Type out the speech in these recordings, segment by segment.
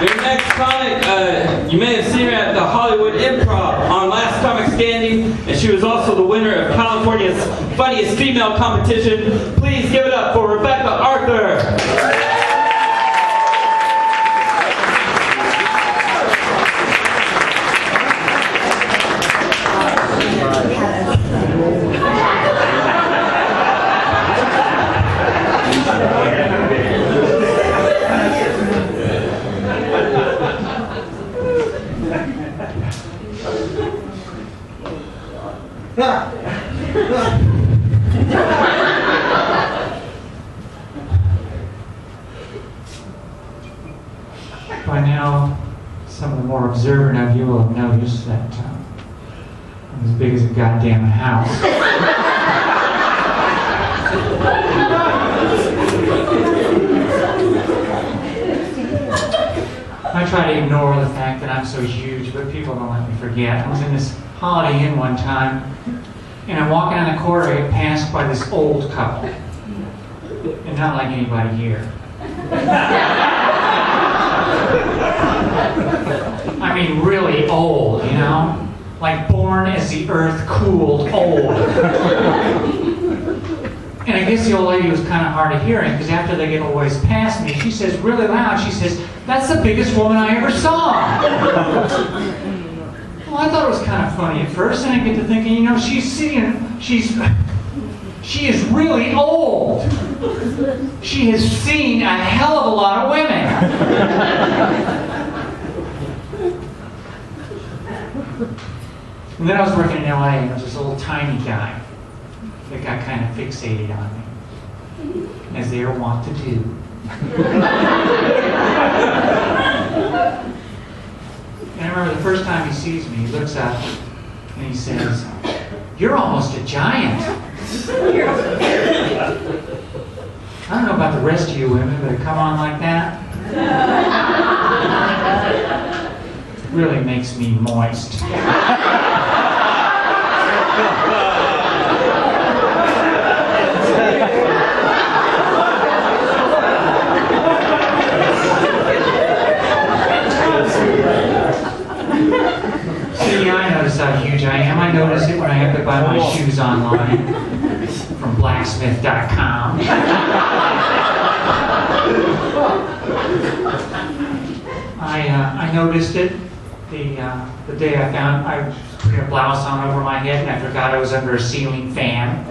Your next comic, you may have seen her at the Hollywood Improv on Last Comic Standing, and she was also the winner of California's Funniest Female Competition. Please give it up for Rebecca Arthur. By now, some of the more observant of you will have noticed that I'm as big as a goddamn house. I try to ignore the fact that I'm so huge, but people don't let me forget. I was in this Holiday Inn one time, and I'm walking on the corridor, I get passed by this old couple. And not like anybody here. I mean, really old, you know? Like born as the earth cooled old. And I guess the old lady was kind of hard of hearing, because after they get a ways past me, she says really loud, she says, "That's the biggest woman I ever saw." Well, I thought it was kind of funny at first, and I get to thinking, you know, she is really old. She has seen a hell of a lot of women. And then I was working in LA, and there was this little tiny guy that got kind of fixated on me, as they are wont to do. And I remember the first time he sees me, he looks up and he says, "You're almost a giant." I don't know about the rest of you women, but it come on like that. It really makes me moist. See, I notice how huge I am. I notice it when I have to buy my shoes online from blacksmith.com. I noticed it the day I put a blouse on over my head and I forgot I was under a ceiling fan.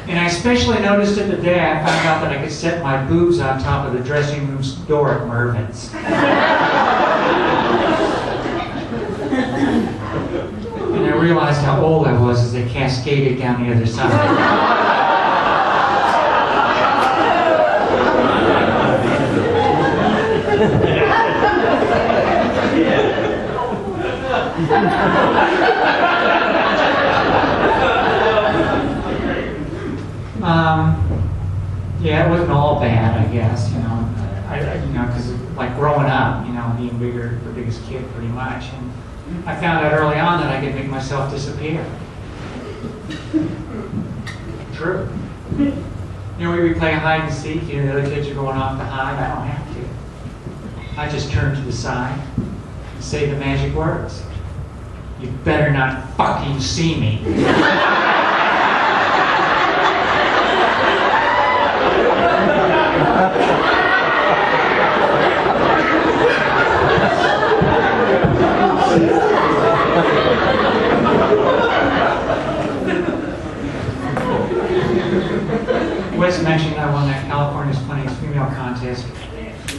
And I especially noticed it the day I found out that I could set my boobs on top of the dressing room door at Mervin's. And I realized how old I was as they cascaded down the other side. Yeah, it wasn't all bad, I guess, you know. Because like growing up, you know, being bigger, the biggest kid pretty much, and I found out early on that I could make myself disappear. True. You know, we play hide and seek, you know, the other kids are going off to hide. I don't have to. I just turn to the side and say the magic words. "You better not fucking see me." Wes mentioned I won that California's Funniest Female contest,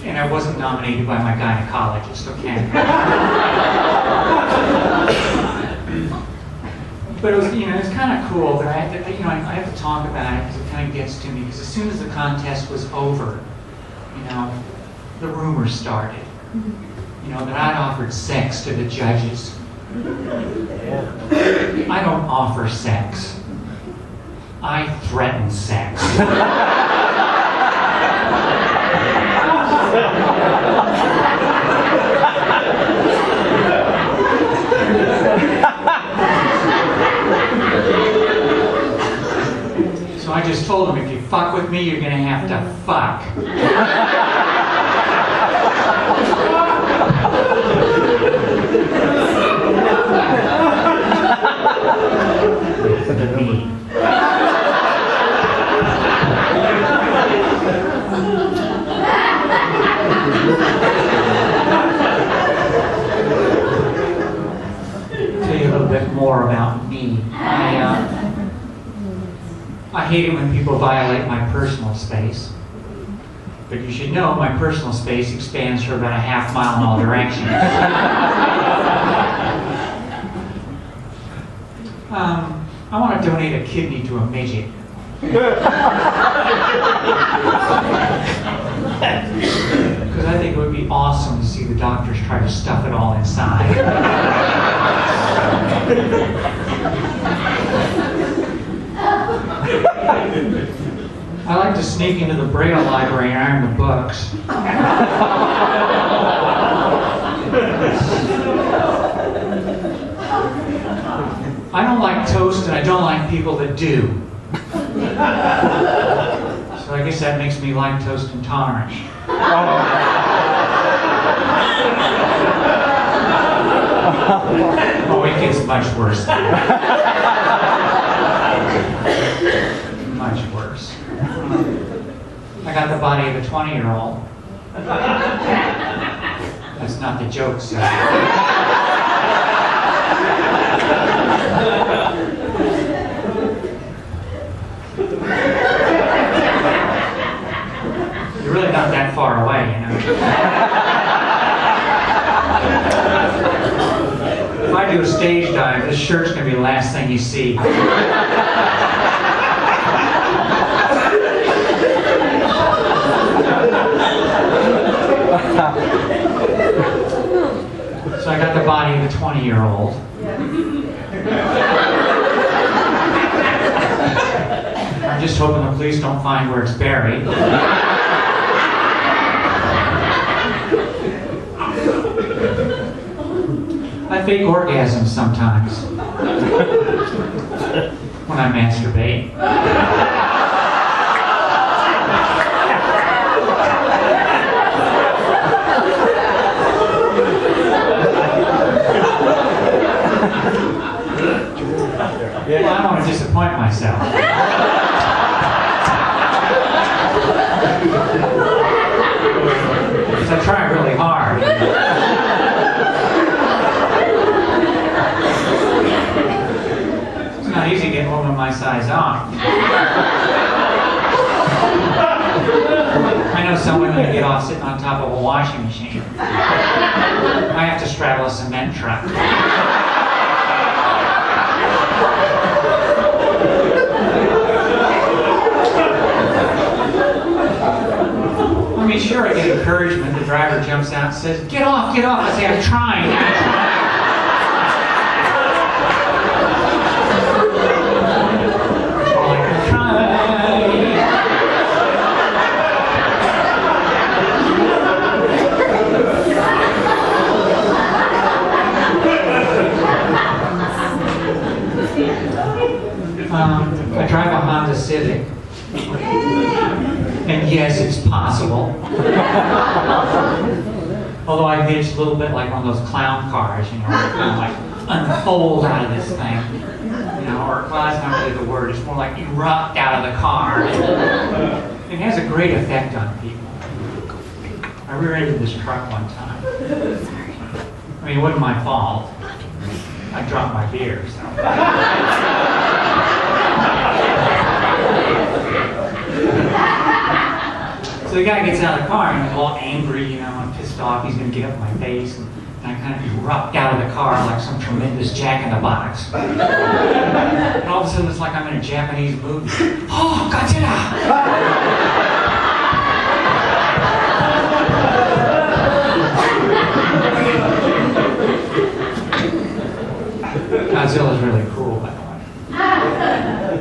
and I wasn't nominated by my gynecologist, okay? But it was, you know, it's kind of cool, but I have to, you know, I have to talk about it because it kind of gets to me. Because as soon as the contest was over, you know, the rumors started. You know, that I'd offered sex to the judges. I don't offer sex. I threaten sex. So I just told him, if you fuck with me, you're gonna have to fuck. Me. Tell you a little bit more about me. I hate it when people violate my personal space. But you should know my personal space expands for about a half mile in all directions. I want to donate a kidney to a midget. Because I think it would be awesome to see the doctors try to stuff it all inside. I like to sneak into the Braille library and iron the books. I don't like toast and I don't like people that do. So I guess that makes me lactose intolerant. Oh, it gets much worse. Much worse. I got the body of a 20-year-old. That's not the joke, sir. You're really not that far away, you know. If I do a stage dive, this shirt's gonna be the last thing you see. So I got the body of a 20-year-old. I'm just hoping the police don't find where it's buried. I fake orgasms sometimes when I masturbate. Well, I don't want to disappoint myself. Because I try really hard. It's not easy getting a woman my size off. I know some women that get off sitting on top of a washing machine. I have to straddle a cement truck. I mean, sure, I get encouragement. The driver jumps out and says, "Get off, get off." I say, "I'm trying, I'm trying." I drive a Honda Civic. And yes, it's possible. Although I hitch a little bit like one of those clown cars, you know, like unfold out of this thing. You know, or, well, that's not really the word, it's more like erupt out of the car. It has a great effect on people. I rear-ended this truck one time. I mean, it wasn't my fault. I dropped my beer, so. So the guy gets out of the car and he's all angry, you know, and pissed off. He's going to get up in my face. And I kind of erupt out of the car like some tremendous jack-in-the-box. And all of a sudden it's like I'm in a Japanese movie. Oh, Godzilla! Godzilla's really cool, by the way.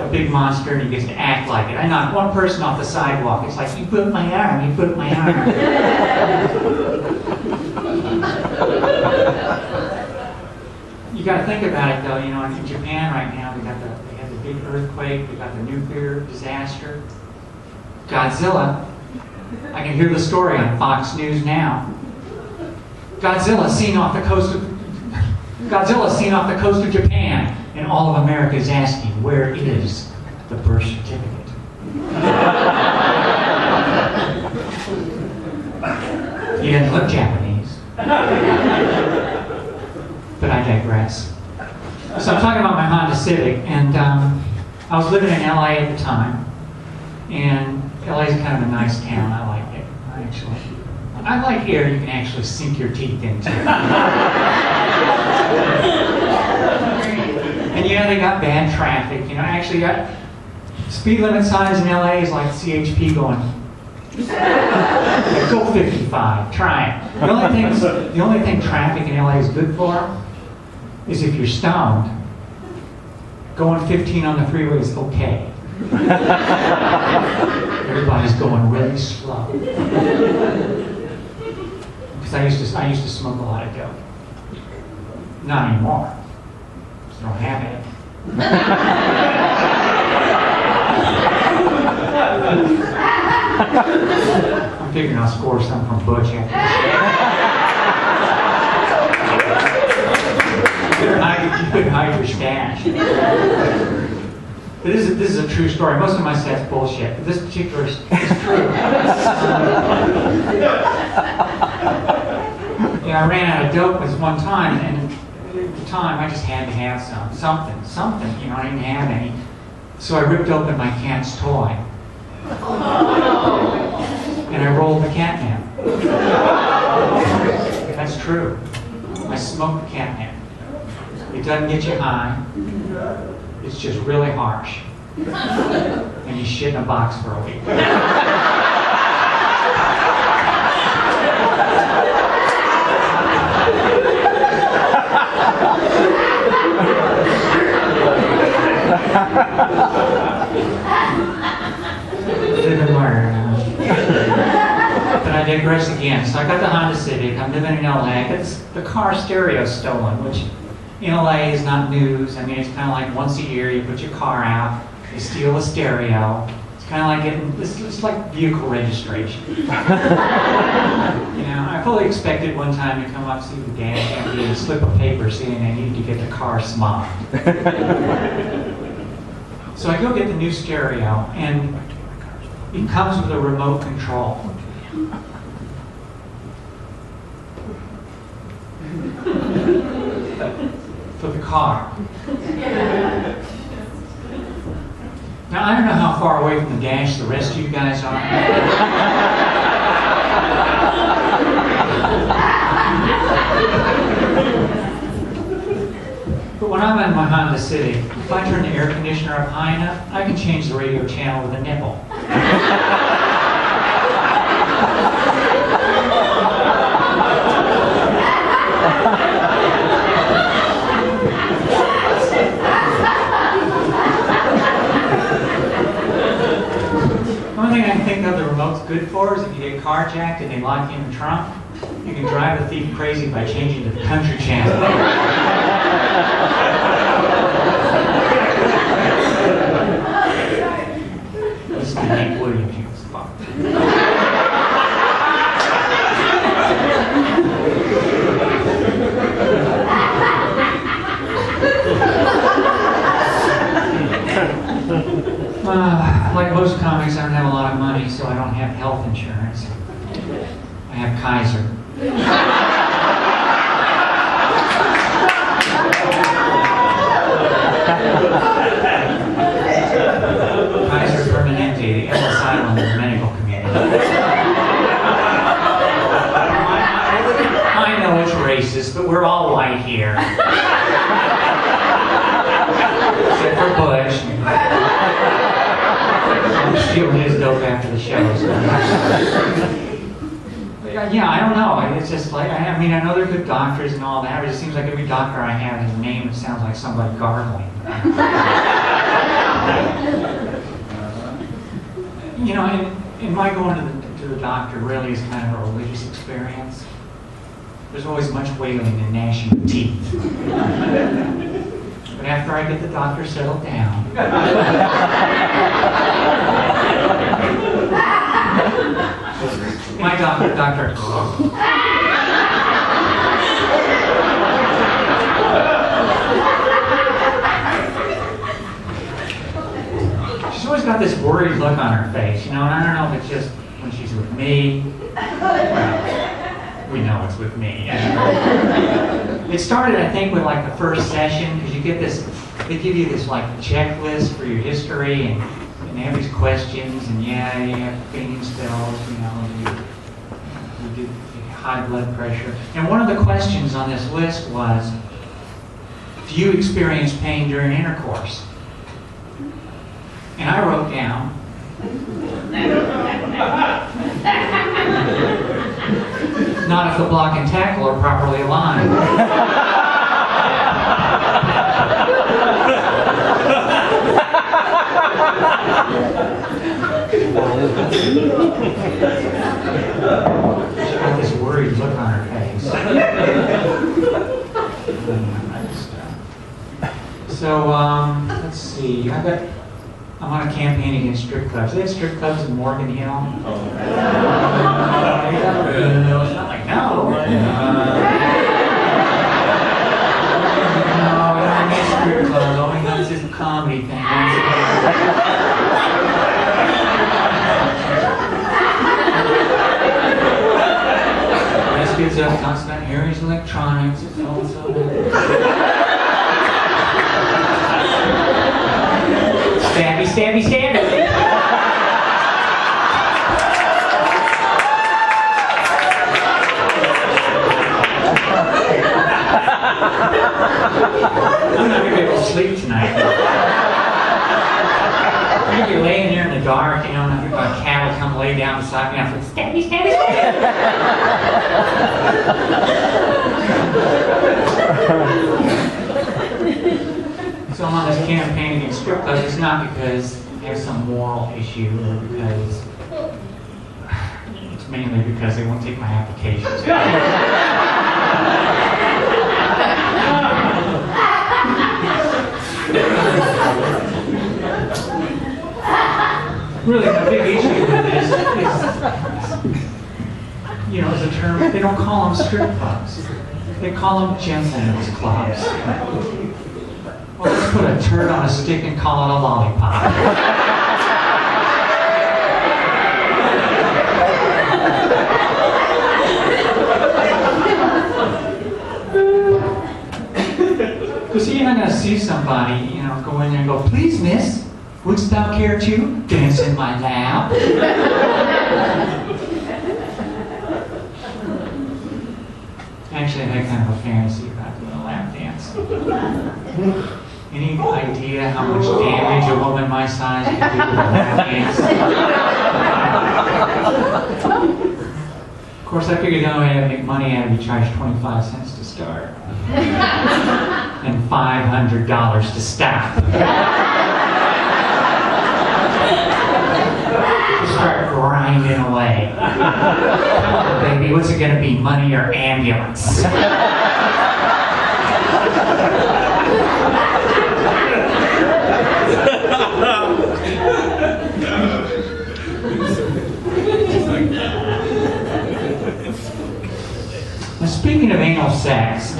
A big monster, and he gets to act like it. I knocked one person off the sidewalk. It's like, you put my arm, you put my arm. You got to think about it, though. You know, in Japan right now, they have the big earthquake, we got the nuclear disaster. Godzilla. I can hear the story on Fox News now. Godzilla seen off the coast of Japan, and all of America is asking, where is the birth certificate? He doesn't look Japanese. But I digress. So I'm talking about my Honda Civic, and I was living in LA at the time, and LA is kind of a nice town. I like it, actually. I like air you can actually sink your teeth into. And yeah, they got bad traffic. You know, actually got speed limit signs in LA is like CHP going. Go 55. Try it. The only thing traffic in LA is good for is if you're stoned. Going 15 on the freeway is okay. Everybody's going really slow. Because I used to smoke a lot of dope. Not anymore. Just don't have it. I'm figuring I'll score some from Butch after you could hide your stash. But this is a true story. Most of my set's bullshit, but this particular is true. I ran out of dope this one time, and at the time I just had to have something. You know, I didn't have any. So I ripped open my cat's toy. And I rolled the catnip. That's true. I smoked the catnip. It doesn't get you high. It's just really harsh. And you shit in a box for a week. But I digress again. So I got the Honda Civic. I'm living in LA. I got the car stereo stolen, which in LA is not news. I mean, it's kind of like once a year you put your car out, they steal a stereo. It's kind of like it's like vehicle registration. You know, I fully expected one time to come up, see the dash and get a slip of paper saying I needed to get the car smogged. So I go get the new stereo, and it comes with a remote control. For the car. Now, I don't know how far away from the dash the rest of you guys are. But when I'm in my Honda Civic, if I turn the air conditioner up high enough, I can change the radio channel with a nipple. One thing I can think of the remote's good for is if you get carjacked and they lock you in the trunk, you can drive the thief crazy by changing to the country channel. This is Hank Williams, you fuck. Like most comics, I don't have a lot of money, so I don't have health insurance. I have Kaiser. Kaiser Permanente, the Ellis Island of the medical community. I know it's racist, but we're all white here. Except for Butch. I'm stealing his dope after the show. So. Yeah, I don't know. It's just like, I mean, I know they're good doctors and all that, but it seems like every doctor I have has a name that sounds like somebody gargling. You know, and my going to the doctor really is kind of a religious experience. There's always much wailing and gnashing of teeth. But after I get the doctor settled down, My doctor. She's always got this worried look on her face, you know, and I don't know if it's just when she's with me. Well, we know it's with me. It started, I think, with like the first session, because you get this, they give you this like checklist for your history, and they have these questions, and yeah, you have fainting spells, you know, and you get high blood pressure. And one of the questions on this list was, do you experience pain during intercourse? And I wrote down, not if the block and tackle are properly aligned. She's got this worried look on her face. So, let's see. I'm on a campaign against strip clubs. They have strip clubs in Morgan Hill. No, it's not like no. No, we don't need strip clubs. All we got is this comedy thing. This gets up, talks about Harry's Electronics. It's also stabby, stabby, stabby. I'm not gonna be able to sleep tonight. I'm gonna be laying there in the dark, you know, and a cat will come lay down beside me. I'm like, stabby, stabby, stabby. So I'm on this campaign against strip clubs. It's not because there's some moral issue, or because it's mainly because they won't take my applications. Really, the big issue with this is, you know, as a term, they don't call them strip clubs. They call them gentlemen's clubs. Well, let's put a turd on a stick and call it a lollipop. Because you're not going to see somebody, you know, go in there and go, please, miss, wouldst thou care to dance in my lap? Actually, I had kind of a fantasy about doing a lap dance. Any idea how much damage a woman my size could do with a lap dance? Of course, I figured the only way to make money out of it, you charge 25 cents to start. And $500 to stop. Just start grinding away. Come on, baby, what's it gonna be, money or ambulance? Now, speaking of anal sex,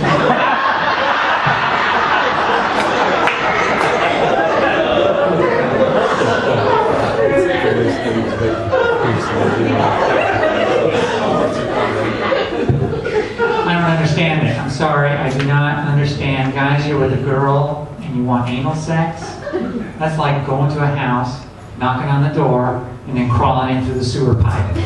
I don't understand it. I'm sorry, I do not understand. Guys, you're with a girl and you want anal sex? That's like going to a house, knocking on the door, and then crawling in through the sewer pipe.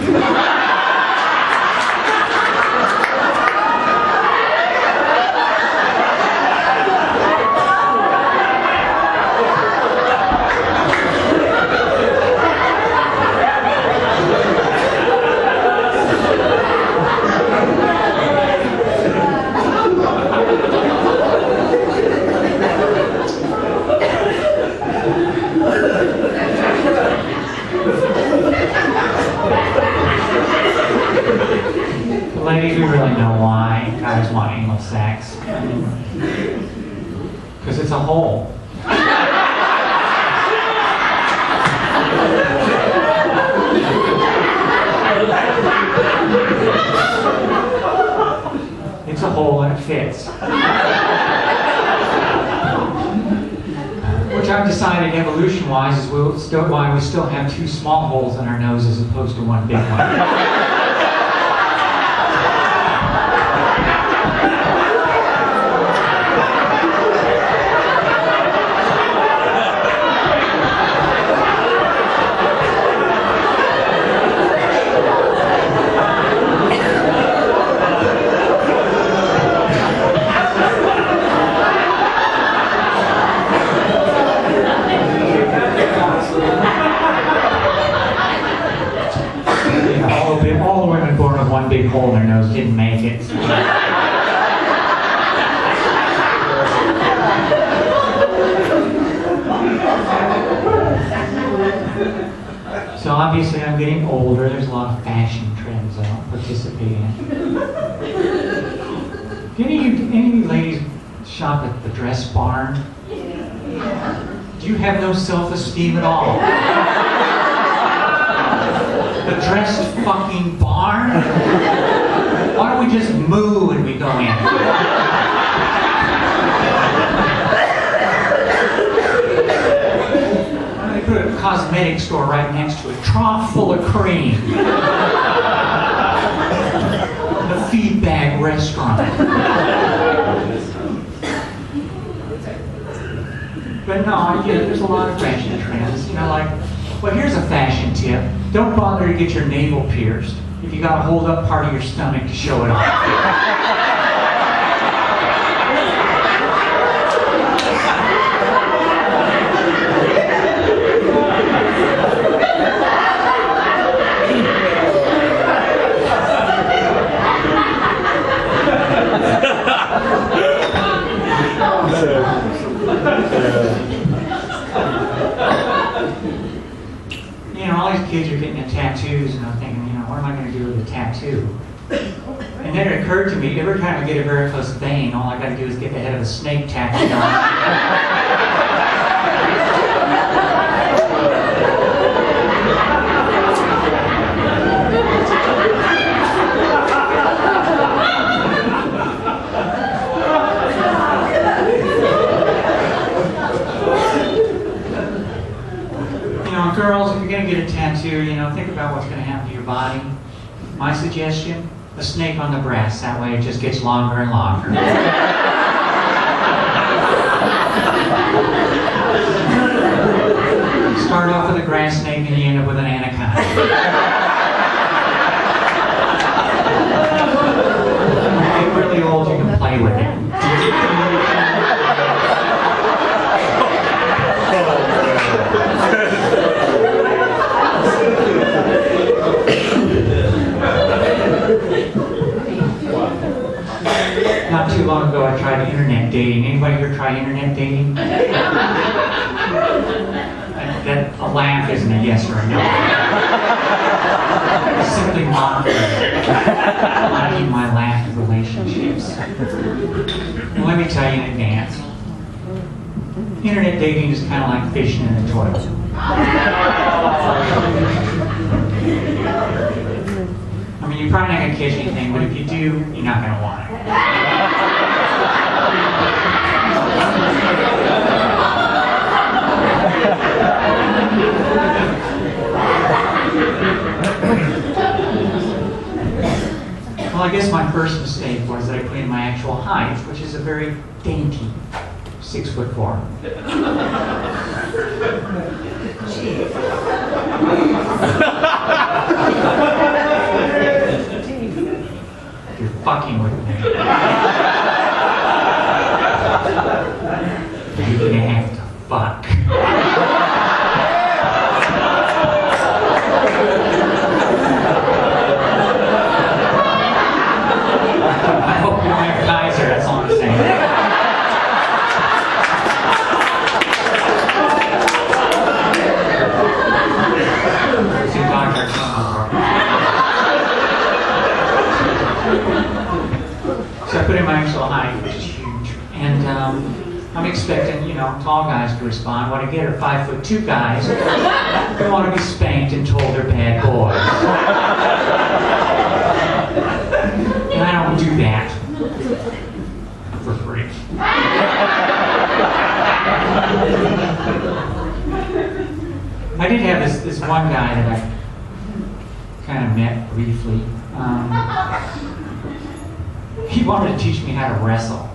Ladies, we really know why guys want anal sex. Because it's a hole. It's a hole and it fits. Which I've decided evolution-wise is why we still have two small holes in our nose as opposed to one big one. All the women born with one big hole in their nose didn't make it. So obviously I'm getting older. There's a lot of fashion trends I don't participate in. Do any of you ladies shop at the Dress Barn? Do you have no self-esteem at all? The Dressed fucking Barn? Why don't we just moo when we go in? They put a cosmetic store right next to it, trough full of cream. The feed bag restaurant. But no, there's a lot of fashion trends. Like, well, here's a fashion tip. Don't bother to get your navel pierced if you gotta hold up part of your stomach to show it off. All these kids are getting tattoos, and I'm thinking, what am I going to do with a tattoo? And then it occurred to me, every time I get a varicose vein, all I got to do is get the head of a snake tattooed on. Girls, if you're going to get a tattoo, think about what's going to happen to your body. My suggestion, a snake on the breast. That way it just gets longer and longer. Start off with a grass snake and you end up with an anaconda. When you get really old, you can play with it. Not too long ago, I tried internet dating. Anybody here try internet dating? A laugh isn't a yes or a no. It's simply mocking my lack of relationships. And let me tell you in advance, internet dating is kind of like fishing in the toilet. I mean, you're probably not going to catch anything, but if you do, you're not going to want it. Well, I guess my first mistake was that I put in my actual height, which is a very dainty 6'4". You're fucking with me. You're gonna have to fuck. I hope you don't have Kaiser, that's all I'm saying. See Dr. So I put in my actual height, which is huge. And I'm expecting, tall guys to respond. What I get are 5'2" guys who want to be spanked and told they're bad boys. And I don't do that. one guy that I kind of met briefly. He wanted to teach me how to wrestle.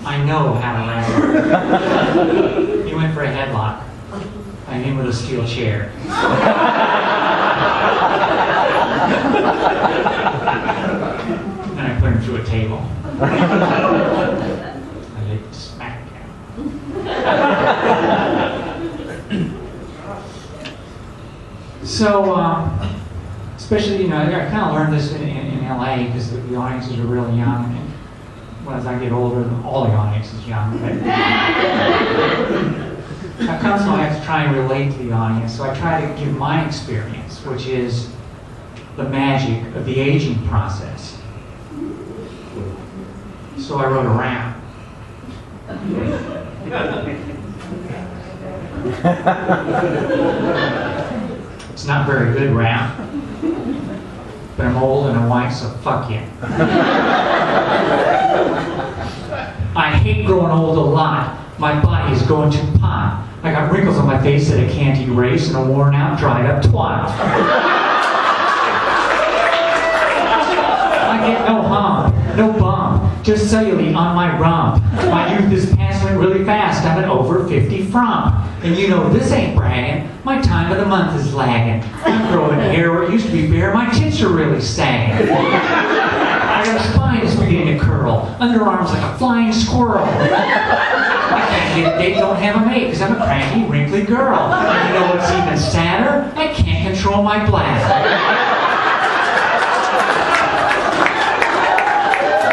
I know how to wrestle. He went for a headlock. I hit him with a steel chair. And I put him through a table. I hit smack down. So, especially, I kind of learned this in LA because the audiences are really young. And well, as I get older, all the audience is young. But I constantly have to try and relate to the audience, so I try to give my experience, which is the magic of the aging process. So I wrote a rap. It's not very good rap, but I'm old and I'm white, so fuck you. I hate growing old a lot. My body is going to pot. I got wrinkles on my face that I can't erase and a worn out, dried up twat. I get no hump, no bump, just cellulite on my rump. My youth is passing really fast. I'm an over 50 frump. And you know this ain't bragging. My time of the month is lagging. I'm growing hair where it used to be bare. My tits are really sagging. My spine is beginning to curl. Underarms like a flying squirrel. I can't get a date, don't have a mate, because I'm a cranky, wrinkly girl. And you know what's even sadder? I can't control my bladder.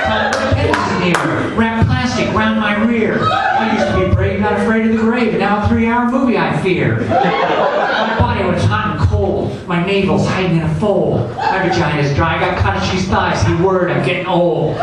Time for the pennies is near. Wrap plastic round my rear. I used to be brave, not afraid of the grave, and now a 3-hour movie I fear. My body when it's hot and cold. My navel's hiding in a fold. My vagina's dry, I got cottage cheese thighs. He word, I'm getting old.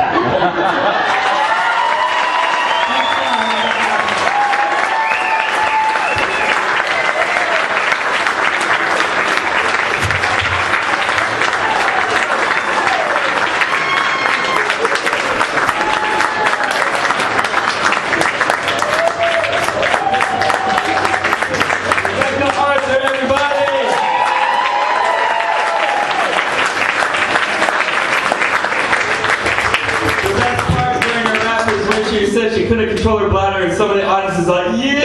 She said she couldn't control her bladder, and some of the audience is like, yeah!